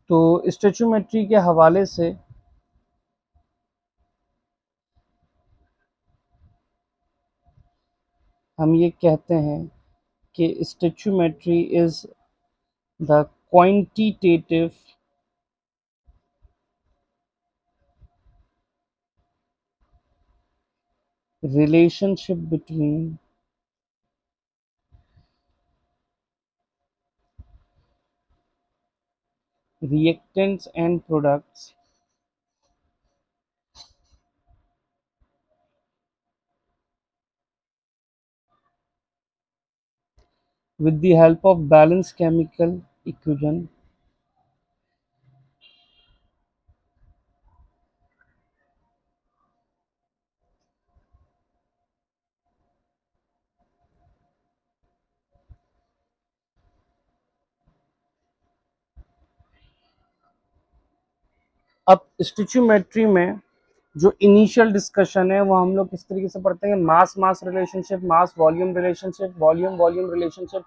तो स्टोइचियोमेट्री के हवाले से हम ये कहते हैं कि stoichiometry is the quantitative relationship between reactants and products with the help of balanced chemical equation अब स्टोइचियोमेट्री में जो इनिशियल डिस्कशन है वो हम लोग किस तरीके से पढ़ते हैं, mass mass relationship, mass volume relationship, volume volume relationship,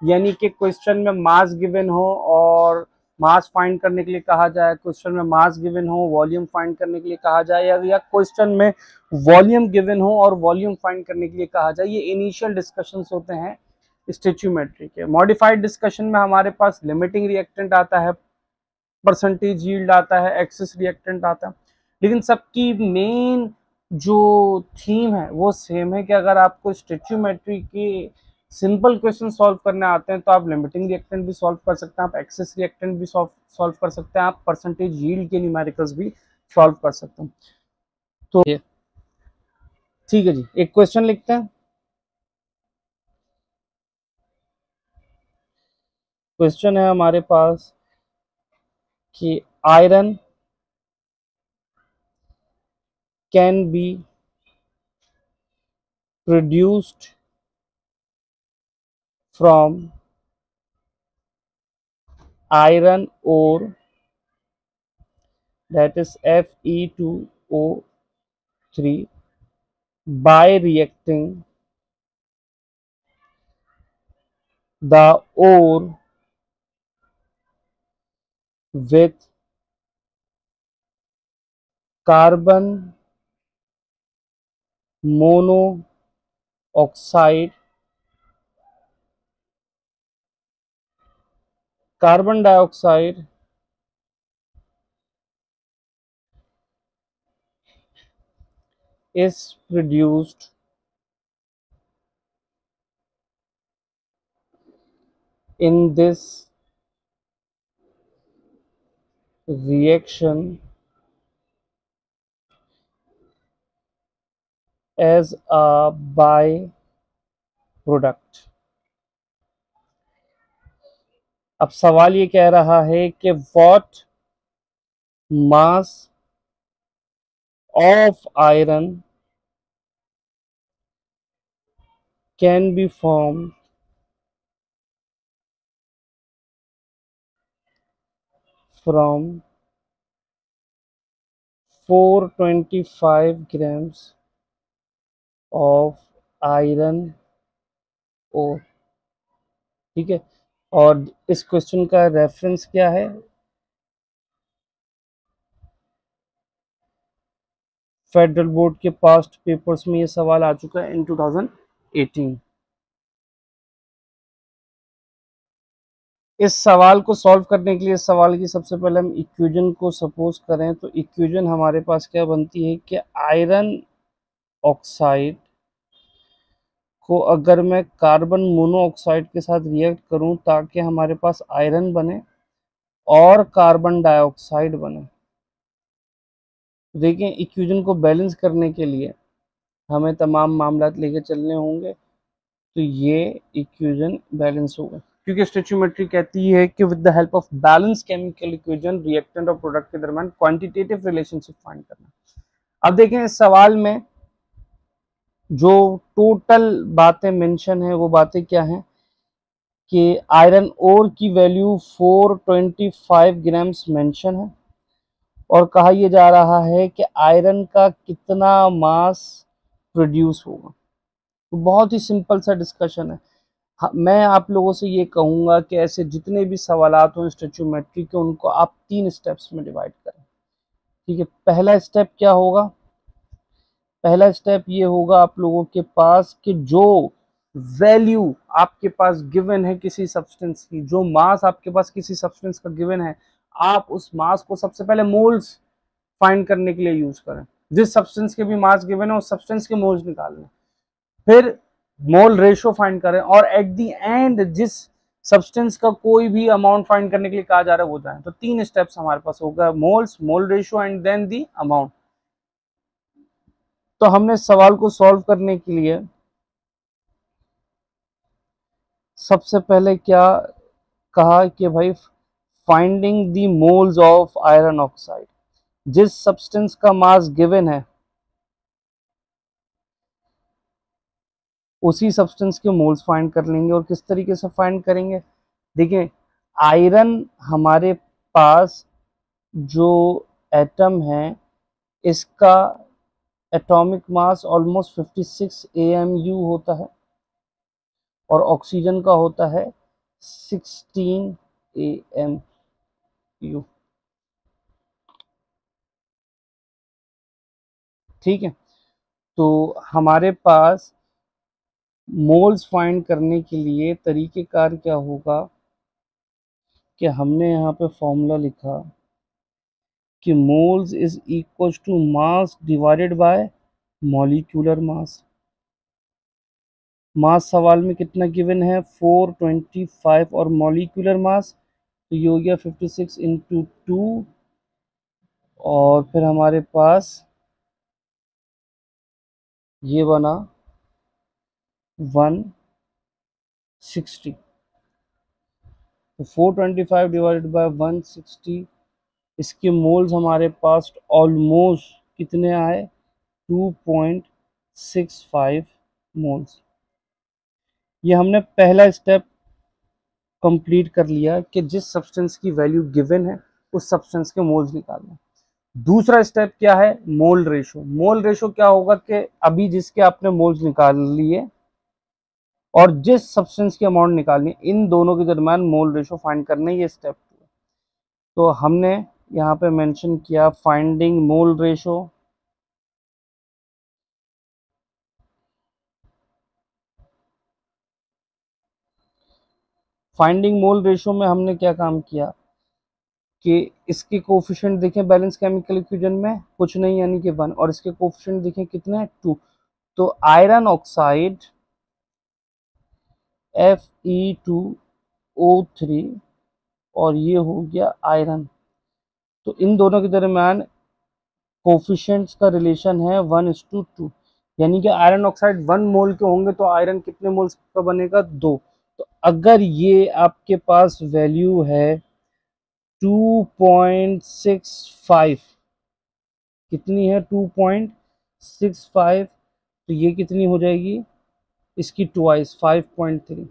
यानी कि क्वेश्चन में मास गिवन हो और मास फाइंड करने के लिए कहा जाए, क्वेश्चन में मास गिवन हो वॉल्यूम फाइंड करने के लिए कहा जाए, या क्वेश्चन में वॉल्यूम गिवन हो और वॉल्यूम फाइंड करने के लिए कहा जाए। ये इनिशियल डिस्कशंस होते हैं स्टोइचियोमेट्री के। मॉडिफाइड डिस्कशन में हमारे पास लिमिटिंग रिएक्टेंट आता है, परसेंटेज यील्ड आता है, एक्सेस रिएक्टेंट आता है, लेकिन सबकी मेन जो थीम है वो सेम है कि अगर आपको स्टोइचियोमेट्री के सिंपल क्वेश्चन सॉल्व करने आते हैं तो आप लिमिटिंग रिएक्टेंट भी सॉल्व कर सकते हैं, आप एक्सेस रिएक्टेंट भी सॉल्व कर सकते हैं, आप परसेंटेज यील्ड के न्यूमेरिकल्स भी सॉल्व कर सकते हैं। तो ठीक है जी, एक क्वेश्चन लिखते हैं। क्वेश्चन है हमारे पास कि iron can be produced from iron ore, that is Fe2O3, by reacting the ore with carbon monoxide, carbon dioxide is produced in this reaction as a byproduct। अब सवाल ये कह रहा है कि what mass of iron can be formed from 425 grams of iron ore। ठीक है, और इस क्वेश्चन का रेफरेंस क्या है, फेडरल बोर्ड के पास्ट पेपर्स में ये सवाल आ चुका है इन 2018। इस सवाल को सॉल्व करने के लिए इस सवाल की सबसे पहले हम इक्वेशन को सपोज करें तो इक्वेशन हमारे पास क्या बनती है कि आयरन ऑक्साइड को अगर मैं कार्बन मोनोऑक्साइड के साथ रिएक्ट करूं ताकि हमारे पास आयरन बने और कार्बन डाइऑक्साइड बने। देखिए इक्वेशन को बैलेंस करने के लिए हमें तमाम मामला लेके चलने होंगे, तो ये इक्वेशन बैलेंस होगा क्योंकि स्टोइचियोमेट्री कहती है कि with the help of balance chemical equation reactant और प्रोडक्ट के दरमियान क्वांटिटेटिव रिलेशनशिप फाइंड करना। अब देखें इस सवाल में जो टोटल बातें मेंशन है वो बातें क्या हैं कि आयरन ओर की वैल्यू 425 ग्राम्स मेंशन है और कहा यह जा रहा है कि आयरन का कितना मास प्रोड्यूस होगा। तो बहुत ही सिंपल सा डिस्कशन है। हाँ, मैं आप लोगों से ये कहूँगा कि ऐसे जितने भी सवालात हो स्टोइचियोमेट्री के, उनको आप 3 स्टेप्स में डिवाइड करें। ठीक है, पहला स्टेप क्या होगा? पहला स्टेप ये होगा आप लोगों के पास कि जो वैल्यू आपके पास गिवन है किसी सब्सटेंस की, जो मास आपके पास किसी सब्सटेंस का गिवन है, आप उस मास को सबसे पहले मोल्स फाइंड करने के लिए यूज करें। जिस सब्सटेंस के भी मास गिवन है उस सब्सटेंस के मोल्स निकालने, फिर मोल रेशो फाइंड करें, और एट द एंड जिस सब्सटेंस का कोई भी अमाउंट फाइंड करने के लिए कहा जा रहा है वो जाए। तो 3 स्टेप्स हमारे पास होगा, moles, mole ratio and then the amount. तो हमने सवाल को सॉल्व करने के लिए सबसे पहले क्या कहा कि भाई finding the moles of iron oxide. जिस सब्सटेंस का मास गिवन है उसी सब्सटेंस के मोल्स फाइंड कर लेंगे। और किस तरीके से फाइंड करेंगे? देखिए, आयरन हमारे पास जो एटम है इसका एटॉमिक मास ऑलमोस्ट 56 AMU होता है, और ऑक्सीजन का होता है 16 AMU। ठीक है, तो हमारे पास मोल्स फाइंड करने के लिए तरीकेकार क्या होगा कि हमने यहाँ पे फॉर्मूला लिखा कि moles is equal to mass divided by molecular mass. Mass सवाल में कितना गिवन है? 425, और मॉलिक्यूलर मास तो ये हो गया 56 इंटू 2, और फिर हमारे पास ये बना 160। तो 425 डिवाइडेड बाय 160, इसके मोल्स हमारे पास ऑलमोस्ट कितने आए? 2.65 मोल्स। ये हमने पहला स्टेप कंप्लीट कर लिया कि जिस सब्सटेंस की वैल्यू गिवन है उस सब्सटेंस के मोल्स निकालना। दूसरा स्टेप क्या है? Mole ratio. मोल रेशो क्या होगा कि अभी जिसके आपने मोल्स निकाल लिए और जिस सब्सटेंस की अमाउंट निकालनी, इन दोनों के दरमियान मोल रेशो फाइंड करना, ये स्टेप। तो हमने यहाँ पे मेंशन किया finding mole ratio. Finding mole ratio में हमने क्या काम किया कि इसके कोफिशिएंट देखें बैलेंस केमिकल इक्वेशन में कुछ नहीं यानी कि 1, और इसके कोफिशिएंट देखें कितने हैं? 2। तो आयरन ऑक्साइड Fe2O3, और ये हो गया आयरन। तो इन दोनों के दरमियान कोफिशिएंट्स का रिलेशन है 1:2, यानी कि आयरन ऑक्साइड 1 मोल के होंगे तो आयरन कितने मोल्स का बनेगा? 2। तो अगर ये आपके पास वैल्यू है 2.65, कितनी है? 2.65, तो ये कितनी हो जाएगी? इसकी ट्वाइस 5.3।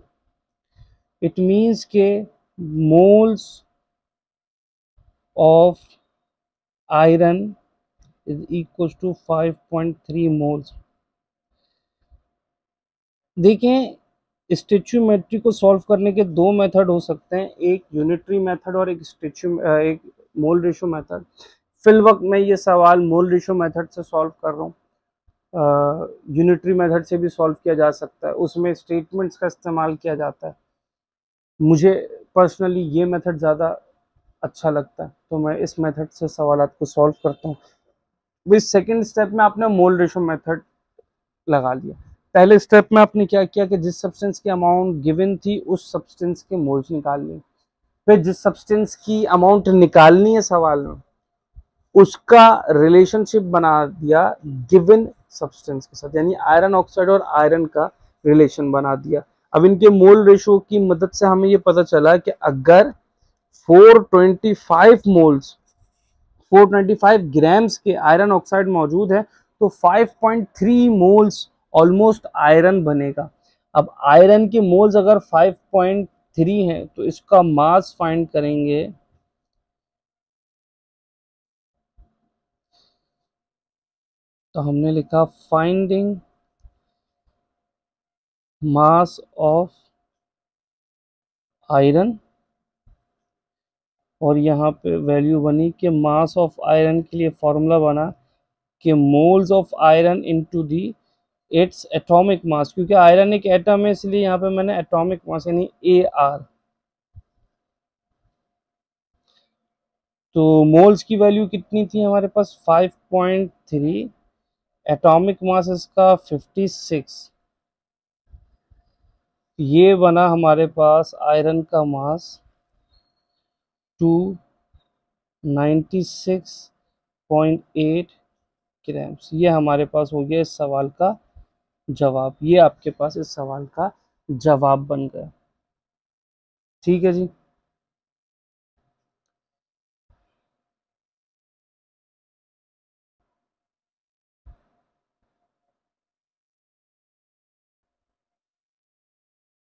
इट मीन्स के moles of iron is equal to 5.3 moles. देखें, स्टोइचियोमेट्री को सॉल्व करने के 2 मेथड हो सकते हैं, एक यूनिटरी मेथड और एक मोल रेशो मेथड। फिल वक्त मैं ये सवाल मोल रेशो मेथड से सॉल्व कर रहा हूँ। यूनिटरी मेथड से भी सॉल्व किया जा सकता है, उसमें स्टेटमेंट्स का इस्तेमाल किया जाता है। मुझे पर्सनली ये मेथड ज़्यादा अच्छा लगता है, तो मैं इस मेथड से सवालात को सॉल्व करता हूँ। इस सेकेंड स्टेप में आपने मोल रेशो मेथड लगा लिया। पहले स्टेप में आपने क्या किया कि जिस सब्सटेंस की अमाउंट गिवन थी उस सब्सटेंस के मोल्स निकाल लिए। फिर जिस सब्सटेंस की अमाउंट निकालनी है सवाल में उसका रिलेशनशिप बना दिया गिवन सब्सटेंस के साथ, यानी आयरन ऑक्साइड और आयरन का रिलेशन बना दिया। अब इनके मोल रेशो की मदद से हमें ये पता चला कि अगर 425 मोल्स 425 ग्राम्स के आयरन ऑक्साइड मौजूद है तो 5.3 मोल्स ऑलमोस्ट आयरन बनेगा। अब आयरन के मोल्स अगर 5.3 है तो इसका मास फाइंड करेंगे। तो हमने लिखा फाइंडिंग मास ऑफ आयरन, और यहाँ पे वैल्यू बनी कि मास ऑफ आयरन के लिए फॉर्मूला बना कि moles of iron into the its atomic mass, क्योंकि आयरन एक एटम है इसलिए यहाँ पे मैंने एटॉमिक मास यानी AR। तो मोल्स की वैल्यू कितनी थी हमारे पास 5.3, एटॉमिक मास इसका 56। ये बना हमारे पास आयरन का मास 296.8 ग्राम्स। ये हमारे पास हो गया इस सवाल का जवाब। ये आपके पास इस सवाल का जवाब बन गया। ठीक है जी।